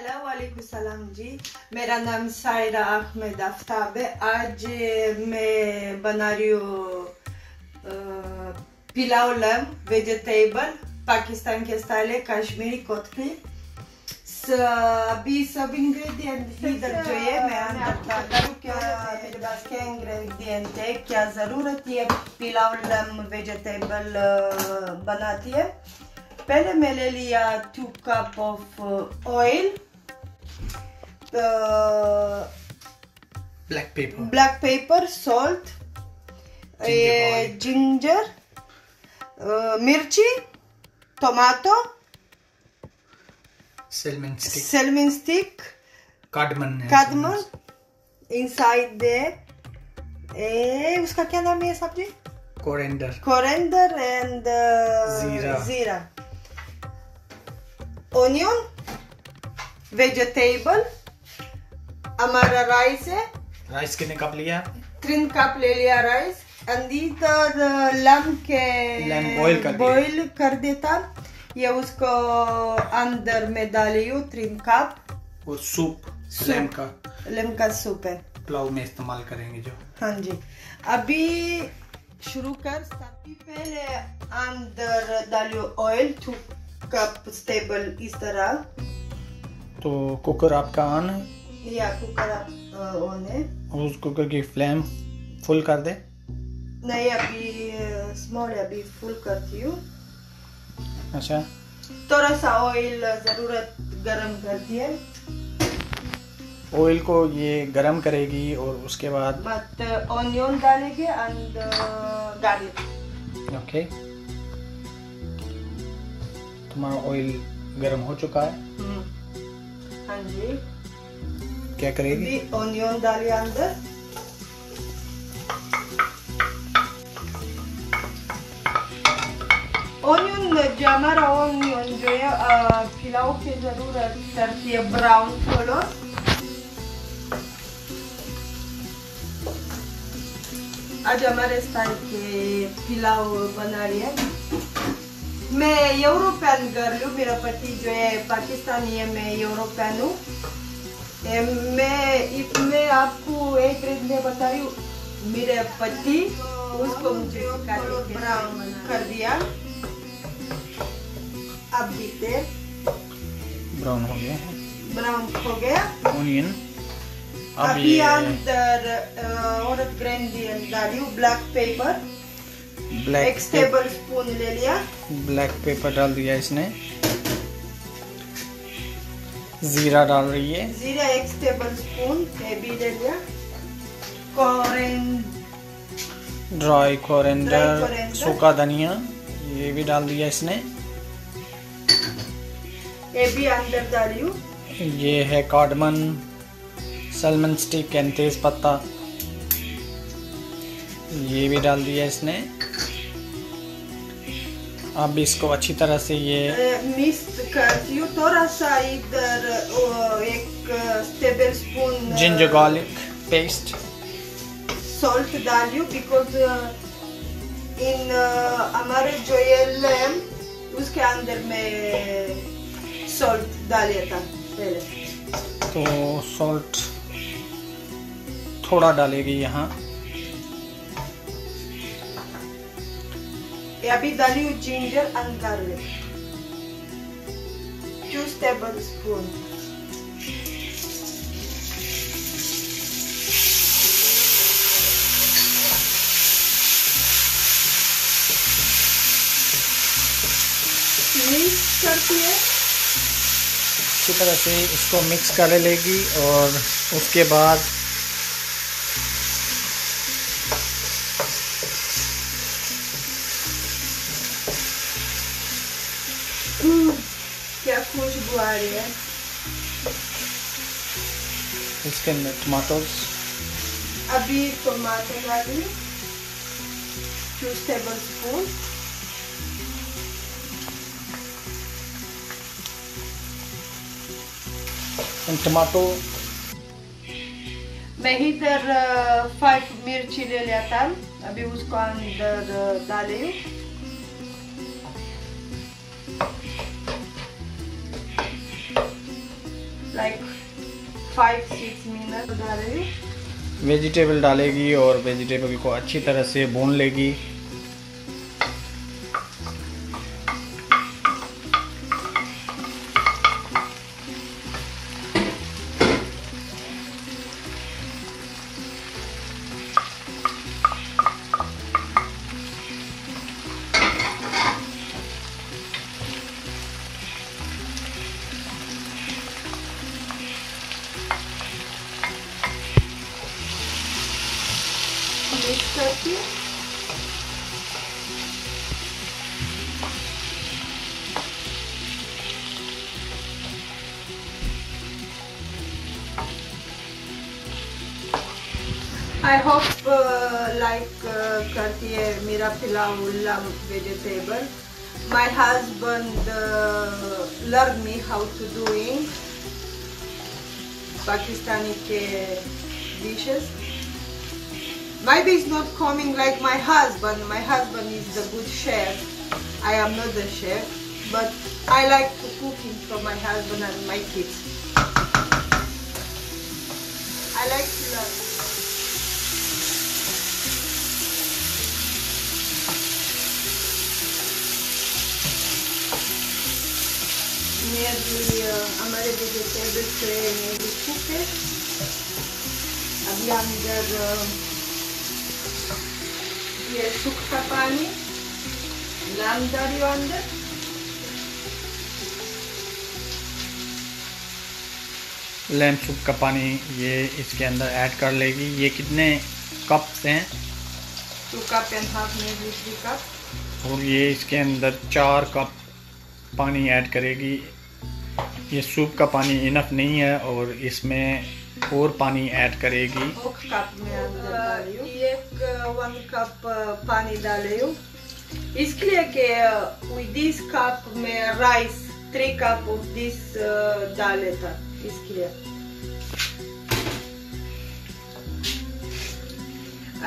Hello वालेकुम सलाम जी। मेरा नाम सायरा अहमद आफ्ताब है। आज मैं बना रही हूँ पिलाव लम वेजिटेबल पाकिस्तान के स्टाइल है, कश्मीरी कोटकी। अभी सब इंग्रेडिएंट इधर जो है मैं अंदर क्या मेरे पास क्या इंग्रेडिएंट है, क्या ज़रूरत है पिलाव लम वेजिटेबल बनाती है। पहले मैं ले लिया 2 cup of oil, black pepper, salt, ginger, मिर्ची, tomato, cinnamon stick, cardamom inside there, उसका क्या नाम है सब्जी? Coriander and जीरा, onion, vegetable, हमारा राइस है। राइस कितने कप लिया? 3 कप ले लिया राइस। अंदर लम के बॉईल कर देता, ये उसको अंदर में डाली हूँ 3 कप। वो सूप लम का सूप है, पुलाव में इस्तेमाल करेंगे जो। हाँ जी। अभी शुरू कर। सबसे पहले अंदर डालियो ऑयल 2 कप स्टेबल इस तरह। तो कुकर आपका ऑन है? या कुकर ऑन है। उस कुकर की फ्लेम फुल कर दे। नहीं, अभी स्मॉल है, अभी फुल करती हूँ। अच्छा, थोड़ा सा ऑयल जरूरत गरम करती है। ऑयल को ये गरम करेगी और उसके बाद ऑनियन डालेंगे एंड गार्लिक। ओके, तुम्हारा ऑयल गरम हो चुका है। हाँ जी। क्या करेगी? ऑनियन डालिए अंदर। जो हमारा ऑनियन जो है पिलाव की जरूरत करती है ब्राउन कलर। आज हमारे स्टाइल के पिलाव बना रही है। मैं यूरोपियन गर्ल हूँ, मेरा पति जो है पाकिस्तानी है, मैं यूरोपियन हूँ। मैं आपको एक रेट में बता रही हूँ, मेरे पति उसको मुझे ब्राउन कर दिया। अब देखते ब्राउन हो गया ऑनियन। अभी अंदर और ग्रेन डाली हूँ ब्लैक पेपर, 1 टेबल स्पून ले लिया। ब्लैक पेपर डाल दिया इसने। जीरा डाल रही है। जीरा 1 टेबल स्पून भी ले लिया। ड्राई कोरिएंडर, सूखा धनिया, ये भी डाल दिया इसने। ये भी अंदर डाली हूँ। ये है कार्डमम, सलमन स्टिक एंड तेज पत्ता, ये भी डाल दिया इसने। अब इसको अच्छी तरह से ये मिक्स करती हूँ। थोड़ा सा इधर 1 tablespoon ginger garlic paste, salt डालियो बिकॉज इन हमारे जो ये लैम उसके अंदर में सॉल्ट डालिया था पहले। तो सॉल्ट थोड़ा डालेगी यहाँ। अभी डाली हूँ ginger and garlic 2 table spoon. Mix करती है अच्छी तरह से, इसको मिक्स कर लेगी और उसके बाद क्या खुशबू आ रही है। इसके अंदर टमाटोज। अभी टमाटर डाली 2 टेबल स्पून। टमाटो मैं इधर 5 मिर्ची ले लिया था, अभी उसको अंदर डाली हूँ। लाइक 5-6 मिनट डाल रही हूँ। वेजिटेबल डालेगी और वेजिटेबल को अच्छी तरह से भून लेगी। मिक्स करके आई होप लाइक करती है मेरा pulao vegetable. My husband learn me how to doing Pakistani के dishes. Maybe it's not coming like my husband. My husband is the good chef. I am not the chef, but I like to cooking for my husband and my kids. I like to learn. हमारे vegetables मेरी cook है। अभी हम इधर ये सूखा पानी लाम डाली अंदर। लैम सूप का पानी ये इसके अंदर ऐड कर लेगी। ये कितने कप्स हैं? 2 कप एंड हाफ में 3 कप। और ये इसके अंदर 4 कप पानी ऐड करेगी। ये सूप का पानी इनफ नहीं है और इसमें और पानी ऐड करेगी। 1 कप में अंदर डाली हूँ। 1 कप पानी डाली हूँ इसके लिए कि with this कप में राइस 3 कप of this डाले था इसके लिए।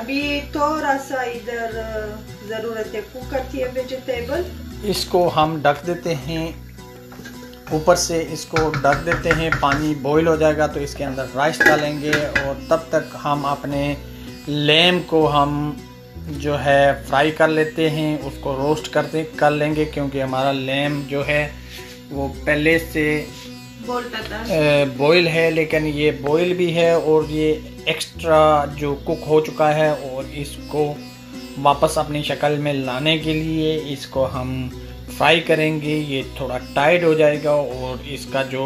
अभी थोड़ा सा इधर जरूरत है कुक करती है वेजिटेबल। इसको हम ढक देते हैं, ऊपर से इसको ढक देते हैं। पानी बॉईल हो जाएगा तो इसके अंदर राइस डालेंगे और तब तक हम अपने लैम को हम जो है फ्राई कर लेते हैं, उसको रोस्ट कर लेंगे क्योंकि हमारा लैम जो है वो पहले से बॉईल है, लेकिन ये बॉईल भी है और ये एक्स्ट्रा जो कुक हो चुका है और इसको वापस अपनी शक्ल में लाने के लिए इसको हम फ्राई करेंगे। ये थोड़ा टाइट हो जाएगा और इसका जो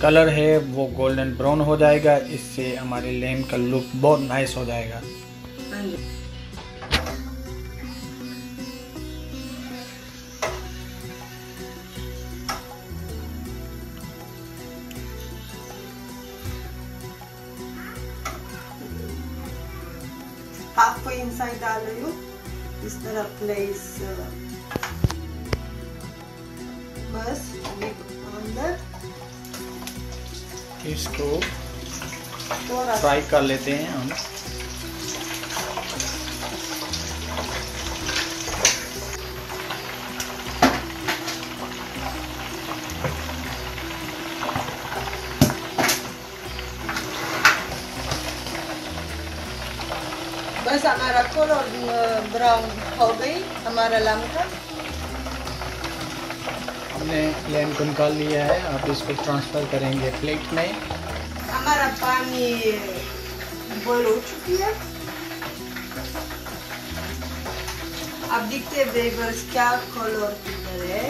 कलर है वो गोल्डन ब्राउन हो जाएगा। इससे हमारे लैम का लुक बहुत नाइस हो जाएगा। हाफ को इनसाइड डाल रही हूँ इस तरह प्लेस बस अंदर। इसको फ्राई कर लेते हैं हम। बस हमारा कलर ब्राउन हो गई हमारा लैम का। हमने लैम को निकाल लिया है। अब इसको ट्रांसफ़र करेंगे प्लेट में। हमारा पानी बॉईल हो चुकी है। अब देखते हैं व्यूअर्स क्या कलर किधर है।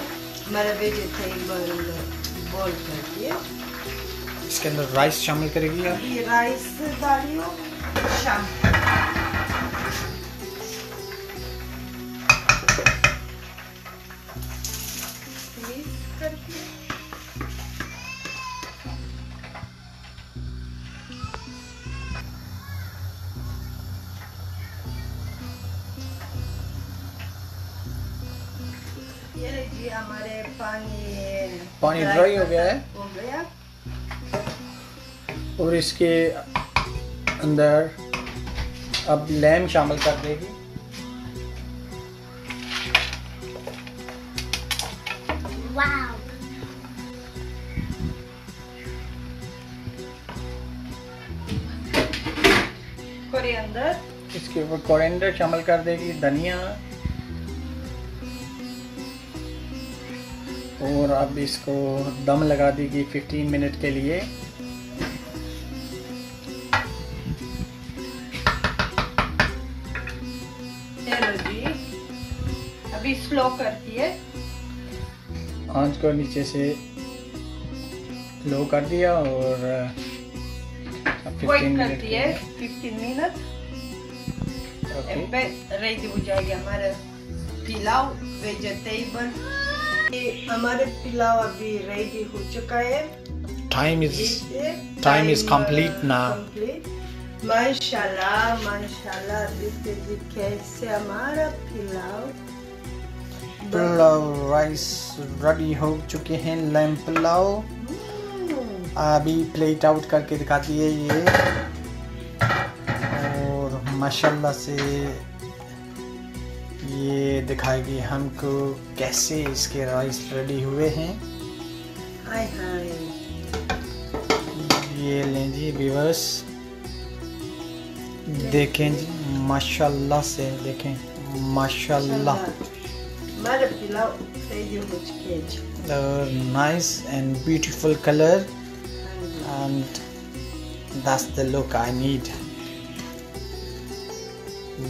हमारा वेजिटेबल बॉईल करती है। इसके अंदर राइस शामिल करेगी। अभी राइस डाली हो शामिल। ये देखिए हमारे पानी ड्राई हो गया है हो गया। और इसके अंदर अब लैम शामिल कर देगी। कोरिएंडर, इसके ऊपर कोरिएंडर शामिल कर देगी, धनिया, और अब इसको दम लगा देगी 15 मिनट के लिए। चलो जी, अभी स्लो करती है, आंच को नीचे से लो कर दिया और 15 मिनट करती है 15 मिनट। रेडी हो जाएगी हमारा पिलाव वेजिटेबल। हमारे पिलाव अभी रेडी हो चुका है। Time is complete now. माशाल्लाह माशाल्लाह, देखिए कैसे हमारा पिलाव राइस रेडी हो चुके हैं। लैम्प पुलाव अभी प्लेट आउट करके दिखाती है ये, और माशाल्लाह से ये दिखाएगी हमको कैसे इसके राइस रेडी हुए हैं। हाय हाय, ये लें जी व्यूअर्स, देखें जी माशाल्लाह से, देखें माशाल्लाह, हमारा पिलाव रेडी हो चुके हैं। Nice and beautiful colour, and that's the look I need.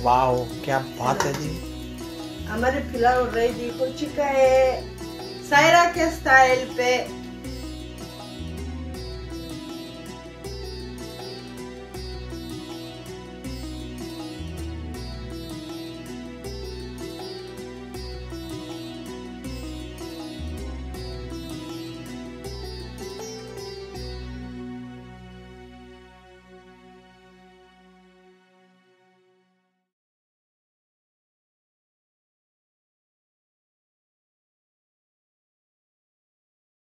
Wow, क्या बात है जी। हमारे पिलाव रेडी हो चुका है सायरा के स्टाइल पे।